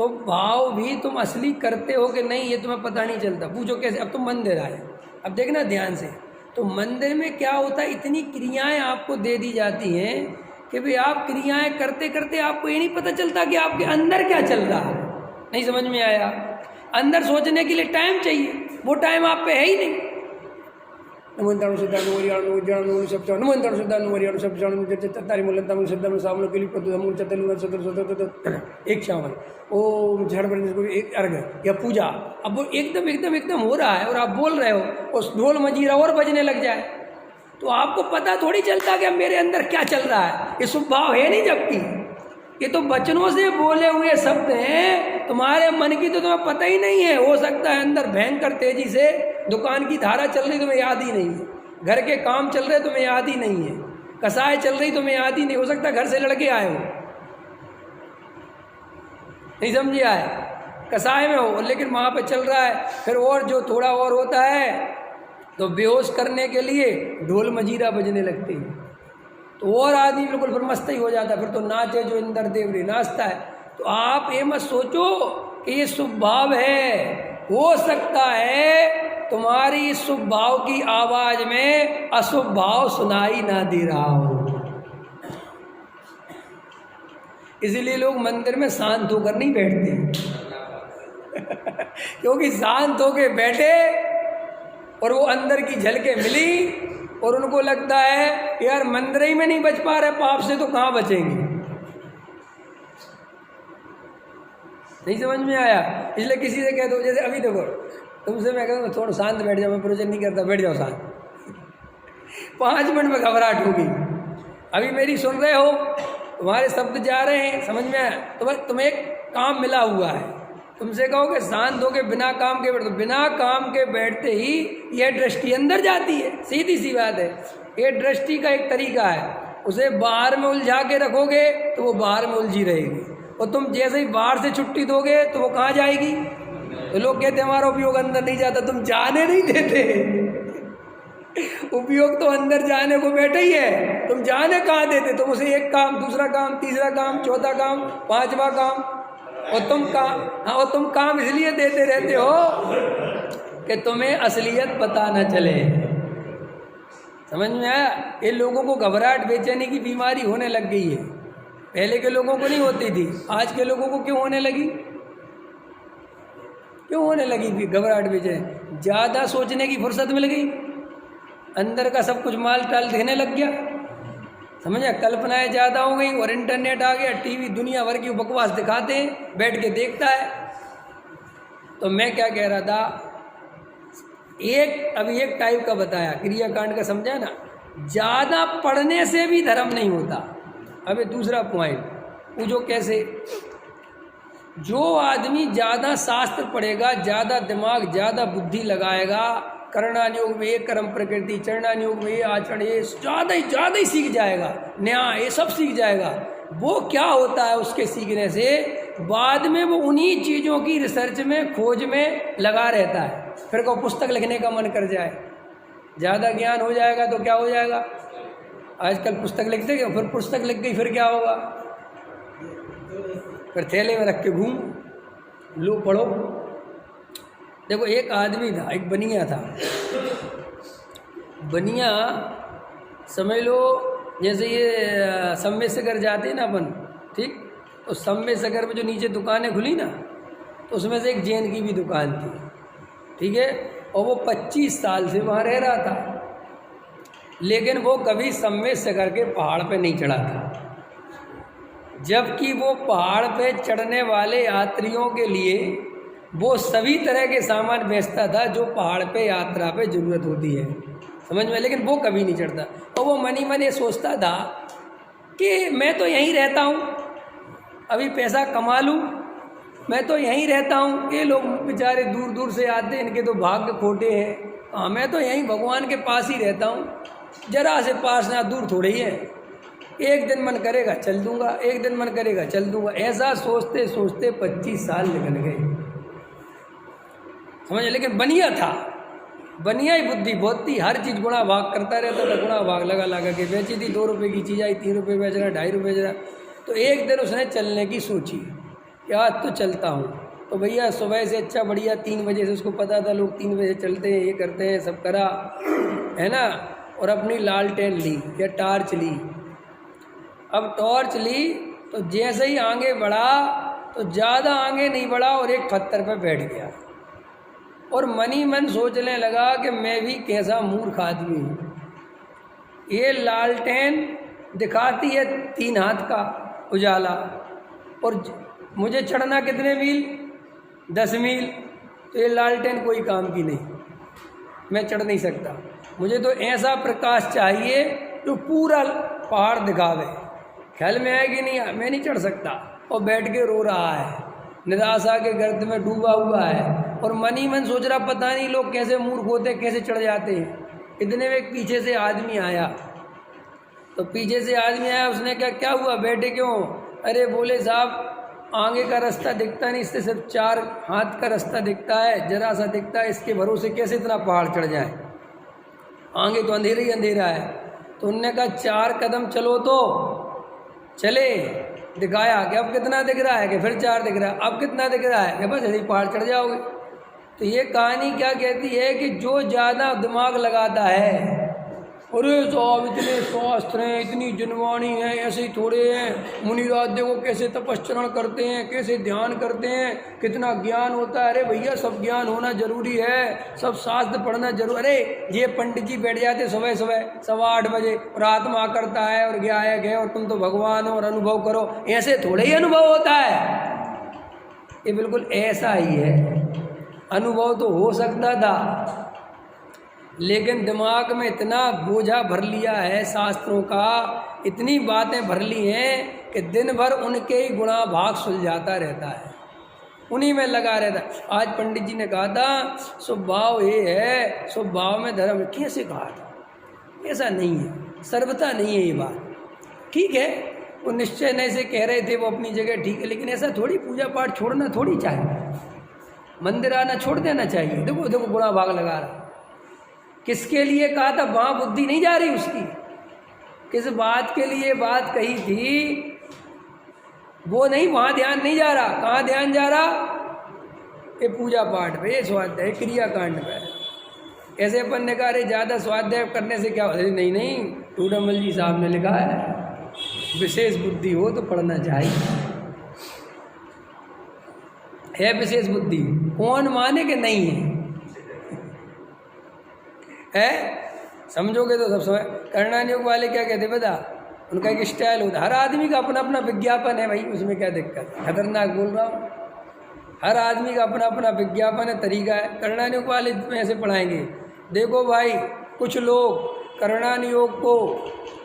स्वभाव भी तुम असली करते हो कि नहीं ये तुम्हें पता नहीं चलता। पूछो कैसे? अब तुम मंदिर आए, अब देखना ध्यान से, तो मंदिर में क्या होता है, इतनी क्रियाएं आपको दे दी जाती हैं कि भाई आप क्रियाएं करते करते आपको ये नहीं पता चलता कि आपके अंदर क्या चल रहा है। नहीं समझ में आया? अंदर सोचने के लिए टाइम चाहिए, वो टाइम आप पे है ही नहीं। नमोन्ताणु सिद्धानु वरियाणु विज्ञानु शब्द नमोन्ताणु सिद्धानु वरियाणु शब्द तारी मुल्लंतानु सिद्धानु सामनो के लिए प्रतुदमु चतुर्न सतर एक शामल ओम झड़ को एक अर्घ या पूजा। अब वो एकदम हो रहा है और आप बोल रहे हो, उस ढोल मजीरा और बजने लग जाए तो आपको पता थोड़ी चलता कि मेरे अंदर क्या चल रहा है। ये स्वभाव है नहीं, जबकि ये तो बचनों से बोले हुए शब्द हैं, तुम्हारे मन की तो तुम्हें पता ही नहीं है। हो सकता है अंदर भयंकर तेजी से दुकान की धारा चल रही तुम्हें याद ही नहीं है, घर के काम चल रहे तुम्हें याद ही नहीं है, कसाई चल रही तुम्हें याद ही नहीं। हो सकता है घर से लड़के आए हो, नहीं समझे आए, कसाई में हो, लेकिन वहाँ पे चल रहा है। फिर और जो थोड़ा और होता है तो बेहोश करने के लिए ढोल मजीरा बजने लगते हैं, तो और आदमी बिल्कुल फिर मस्त ही हो जाता है। फिर तो नाचे जो इंद्र देवरी नाचता है। तो आप ये मत सोचो कि ये स्वभाव है। हो सकता है तुम्हारी इस स्वभाव की आवाज में अशुभ भाव सुनाई ना दे रहा हो, इसलिए लोग मंदिर में शांत होकर नहीं बैठते क्योंकि शांत होकर बैठे और वो अंदर की झलकें मिली और उनको लगता है यार मंदिर ही में नहीं बच पा रहे पाप से, तो कहाँ बचेंगे। नहीं समझ में आया? इसलिए किसी से कह दो, जैसे अभी देखो तुमसे मैं कहूँ थोड़ा शांत बैठ जाओ, मैं प्रवचन नहीं करता, बैठ जाओ शांत 5 मिनट में घबराहट होगी। अभी मेरी सुन रहे हो, तुम्हारे शब्द जा रहे हैं, समझ में आया? तो तुम्हें एक काम मिला हुआ है, तुमसे कहो कि शांत होकर बिना काम के बैठ, तो बिना काम के बैठते ही यह दृष्टि अंदर जाती है। सीधी सी बात है, ये दृष्टि का एक तरीका है। उसे बाहर में उलझा के रखोगे तो वो बाहर में उलझी रहेगी, और तुम जैसे ही बाहर से छुट्टी दोगे तो वो कहाँ जाएगी। तो लोग कहते हैं हमारा उपयोग अंदर नहीं जाता, तुम जाने नहीं देते उपयोग तो अंदर जाने को बैठे ही है, तुम जाने कहाँ देते। तुम उसे एक काम, दूसरा काम, तीसरा काम, चौथा काम, 5वां काम, और तुम काम इसलिए देते रहते हो कि तुम्हें असलियत पता न चले। समझ में आया? ये लोगों को घबराहट बेचैनी की बीमारी होने लग गई है। पहले के लोगों को नहीं होती थी, आज के लोगों को क्यों होने लगी? क्यों होने लगी घबराहट बेचैनी? ज़्यादा सोचने की फुर्सत मिल गई, अंदर का सब कुछ माल टाल दिखने लग गया, समझे? कल्पनाएं ज़्यादा हो गई और इंटरनेट आ गया, टीवी दुनिया भर की बकवास दिखाते हैं, बैठ के देखता है। तो मैं क्या कह रहा था, अभी एक टाइप का बताया, क्रियाकांड का, समझा ना? ज़्यादा पढ़ने से भी धर्म नहीं होता। अभी दूसरा पॉइंट पूछो कैसे? जो आदमी ज़्यादा शास्त्र पढ़ेगा, ज़्यादा दिमाग, ज़्यादा बुद्धि लगाएगा, करणानुयोग में ये कर्म प्रकृति, चरणानुयोग में ये आचरण, ये ज़्यादा ही सीख जाएगा, न्याय ये सब सीख जाएगा। वो क्या होता है, उसके सीखने से बाद में वो उन्हीं चीज़ों की रिसर्च में, खोज में लगा रहता है। फिर को पुस्तक लिखने का मन कर जाए, ज़्यादा ज्ञान हो जाएगा तो क्या हो जाएगा? आजकल पुस्तक लिखते हैं, फिर पुस्तक लिख गई फिर क्या होगा? फिर थैले में रख के घूम लो, पढ़ो। देखो एक आदमी था, एक बनिया था। बनिया समझ लो जैसे ये सम्य सागर जाते हैं ना अपन, ठीक? तो सम्य सागर में जो नीचे दुकानें खुली ना, तो उसमें से एक जैन की भी दुकान थी, ठीक है? और वो 25 साल से वहाँ रह रहा था, लेकिन वो कभी सम्य सागर के पहाड़ पे नहीं चढ़ा था, जबकि वो पहाड़ पे चढ़ने वाले यात्रियों के लिए वो सभी तरह के सामान बेचता था जो पहाड़ पे यात्रा पे ज़रूरत होती है, समझ में? लेकिन वो कभी नहीं चढ़ता। और वो मनी मन ये सोचता था कि मैं तो यहीं रहता हूँ, अभी पैसा कमा लूँ, मैं तो यहीं रहता हूँ। ये लोग बेचारे दूर दूर से आते हैं, इनके तो भाग्य खोटे हैं। हाँ, मैं तो यहीं भगवान के पास ही रहता हूँ, जरा से पास ना, दूर थोड़े ही है। एक दिन मन करेगा चल दूँगा, एक दिन मन करेगा चल दूँगा। ऐसा सोचते सोचते 25 साल निकल गए, समझ? लेकिन बनिया था, बनिया ही बुद्धि बहुत थी, हर चीज़ गुणा भाग करता रहता था, गुणा भाग लगा के बेची थी। 2 रुपये की चीज़ आई 3 रुपये बेच रहा, 2.5 रुपये बेच रहा। तो एक दिन उसने चलने की सोची, कि आज तो चलता हूँ। तो भैया सुबह से अच्छा बढ़िया 3 बजे से, उसको पता था लोग 3 बजे चलते हैं, ये करते हैं, सब करा है ना, और अपनी लालटेन ली या टॉर्च ली। अब टॉर्च ली तो जैसे ही आगे बढ़ा तो ज़्यादा आगे नहीं बढ़ा और एक पत्थर पर बैठ गया और मनी मन सोचने लगा कि मैं भी कैसा मूर्ख आदमी हूँ। ये लालटेन दिखाती है 3 हाथ का उजाला और मुझे चढ़ना कितने मील, 10 मील। तो ये लालटेन कोई काम की नहीं, मैं चढ़ नहीं सकता। मुझे तो ऐसा प्रकाश चाहिए जो पूरा पहाड़ दिखावे। ख्याल में आए कि नहीं, मैं नहीं चढ़ सकता। और बैठ के रो रहा है, निराशा के गर्त में डूबा हुआ है और मन ही मन सोच रहा पता नहीं लोग कैसे मूर्ख होते, कैसे चढ़ जाते हैं। इतने में एक पीछे से आदमी आया। तो पीछे से आदमी आया, उसने कहा क्या हुआ, बैठे क्यों? अरे बोले साहब आगे का रास्ता दिखता नहीं, इससे सिर्फ 4 हाथ का रास्ता दिखता है, जरा सा दिखता है, इसके भरोसे कैसे इतना पहाड़ चढ़ जाए, आगे तो अंधेरा ही अंधेरा है। तो उनने कहा 4 कदम चलो तो चले, दिखाया कि अब कितना दिख रहा है, कि फिर 4 दिख रहा है, अब कितना दिख रहा है, कि बस यही पहाड़ चढ़ जाओगे। तो ये कहानी क्या कहती है कि जो ज़्यादा दिमाग लगाता है, अरे साहब इतने शास्त्र हैं, इतनी जनवाणी है, ऐसे ही थोड़े हैं, मुनिराज देखो कैसे तपस्चरण करते हैं, कैसे ध्यान करते हैं, कितना ज्ञान होता है। अरे भैया सब ज्ञान होना जरूरी है, सब शास्त्र पढ़ना जरूर। अरे ये पंडित जी बैठ जाते सुबह सुबह 8:15 बजे और आत्मा करता है और गया है गए और तुम तो भगवान हो और अनुभव करो, ऐसे थोड़े ही अनुभव होता है। ये बिल्कुल ऐसा ही है। अनुभव तो हो सकता था, लेकिन दिमाग में इतना बोझा भर लिया है शास्त्रों का, इतनी बातें भर ली हैं कि दिन भर उनके ही गुणा भाग सुलझाता रहता है, उन्हीं में लगा रहता है। आज पंडित जी ने कहा था स्वभाव ये है, स्वभाव में धर्म है। कैसे कहा था? ऐसा नहीं है, सर्वथा नहीं है ये बात। ठीक है, वो निश्चय नहीं से कह रहे थे, वो अपनी जगह ठीक है, लेकिन ऐसा थोड़ी पूजा पाठ छोड़ना थोड़ी चाहिए, मंदिर आना छोड़ देना चाहिए। देखो देखो गुणा भाग लगा रहा, किसके लिए कहा था? वहाँ बुद्धि नहीं जा रही उसकी, किस बात के लिए बात कही थी वो नहीं, वहाँ ध्यान नहीं जा रहा। कहाँ ध्यान जा रहा? ये पूजा पाठ पे, ये स्वाध्याय क्रियाकांड पे। ऐसे अपन ने कहा अरे ज़्यादा स्वाध्याय करने से क्या होता है? नहीं नहीं, टूडमल जी साहब ने लिखा है विशेष बुद्धि हो तो पढ़ना चाहिए। है विशेष बुद्धि, कौन माने कि नहीं है? समझोगे तो सब समय। करणान योग वाले क्या कहते बता, उनका एक स्टाइल होता है, हर आदमी का अपना अपना विज्ञापन है भाई, उसमें क्या दिक्कत? खतरनाक बोल रहा हूँ, हर आदमी का अपना अपना विज्ञापन है, तरीका है। करणान योग वाले में ऐसे पढ़ाएंगे, देखो भाई कुछ लोग करणान योग को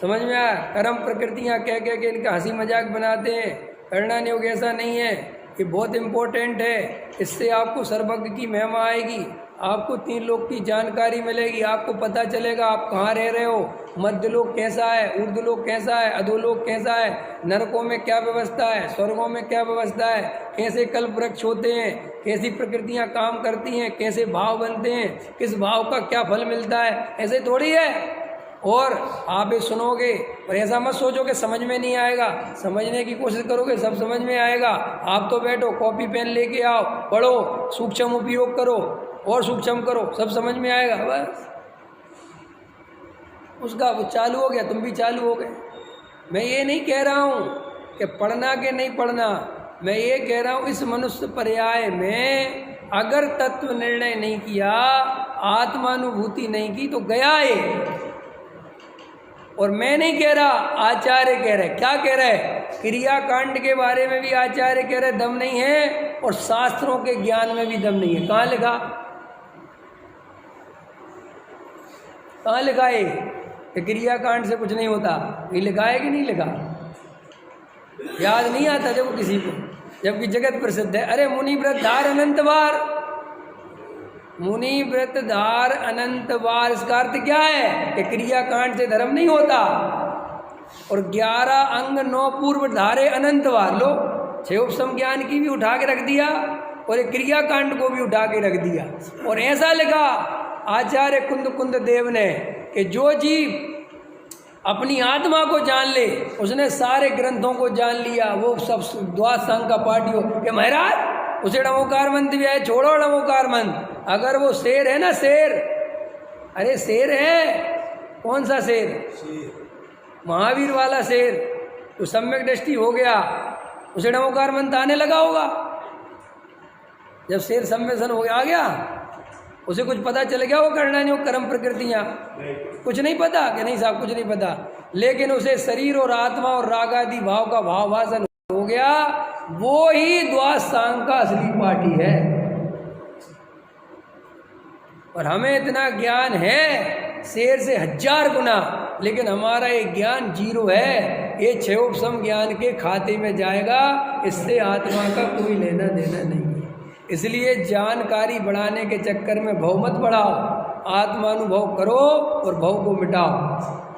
समझ में आया, कर्म प्रकृतियाँ कह कह के इनका हंसी मजाक बनाते हैं। करणान योग ऐसा नहीं है, ये बहुत इम्पोर्टेंट है, इससे आपको सर्वज्ञ की महिमा आएगी, आपको 3 लोक की जानकारी मिलेगी, आपको पता चलेगा आप कहाँ रह रहे हो, मध्य लोक कैसा है, ऊर्ध्व लोक कैसा है, अधोलोक कैसा है, नरकों में क्या व्यवस्था है, स्वर्गों में क्या व्यवस्था है, कैसे कल्प वृक्ष होते हैं, कैसी प्रकृतियाँ काम करती हैं, कैसे भाव बनते हैं, किस भाव का क्या फल मिलता है। ऐसे थोड़ी है। और आप ये सुनोगे और ऐसा मत सोचो कि समझ में नहीं आएगा, समझने की कोशिश करोगे सब समझ में आएगा। आप तो बैठो, कॉपी पेन लेके आओ, पढ़ो, सूक्ष्म उपयोग करो और सूक्ष्म करो, सब समझ में आएगा। बस उसका वो चालू हो गया, तुम भी चालू हो गए। मैं ये नहीं कह रहा हूँ कि पढ़ना कि नहीं पढ़ना, मैं ये कह रहा हूँ इस मनुष्य पर्याय में अगर तत्व निर्णय नहीं किया, आत्मानुभूति नहीं की तो गया ये। और मैं नहीं कह रहा, आचार्य कह रहे। क्या कह रहे? क्रियाकांड के बारे में भी आचार्य कह रहे दम नहीं है, और शास्त्रों के ज्ञान में भी दम नहीं है। कहाँ लिखा? कहाँ लिखा है कि क्रियाकांड से कुछ नहीं होता? ये लिखा है कि नहीं लिखा? याद नहीं आता जब किसी को, जबकि जगत प्रसिद्ध है। अरे मुनि व्रत धार अनंत बार, मुनि व्रत धार अनंत बार, इसका अर्थ क्या है कि क्रियाकांड से धर्म नहीं होता। और 11 अंग 9 पूर्व धारे अनंत बार। लो 6 उपसम ज्ञान की भी उठा के रख दिया और एक क्रियाकांड को भी उठा के रख दिया। और ऐसा लिखा आचार्य कुंद कुंद देव ने कि जो जीव अपनी आत्मा को जान ले, उसने सारे ग्रंथों को जान लिया, वो सब द्वादश संघ का पाठी हो कि महाराज उसे डमोकार मंत्र भी है, छोड़ो डमोकार मंत्र। अगर वो शेर है ना, शेर, अरे शेर है, कौन सा शेर? महावीर वाला शेर, तो सम्यक दृष्टि हो गया, उसे डमोकार मंत्र आने लगा होगा। जब शेर सम्यसन हो गया, आ गया, उसे कुछ पता चल गया वो करना नहीं, वो कर्म प्रकृतियाँ कुछ नहीं पता कि नहीं साहब, कुछ नहीं पता, लेकिन उसे शरीर और आत्मा और राग आदि भाव का भाव भाषण हो गया, वो ही द्वादश संघ का असली पाठी है। और हमें इतना ज्ञान है शेर से 1000 गुना, लेकिन हमारा ये ज्ञान 0 है। ये 6 उपशम ज्ञान के खाते में जाएगा, इससे आत्मा का कोई लेना देना नहीं है। इसलिए जानकारी बढ़ाने के चक्कर में भव मत बढ़ाओ, आत्मानुभव करो और भव को मिटाओ।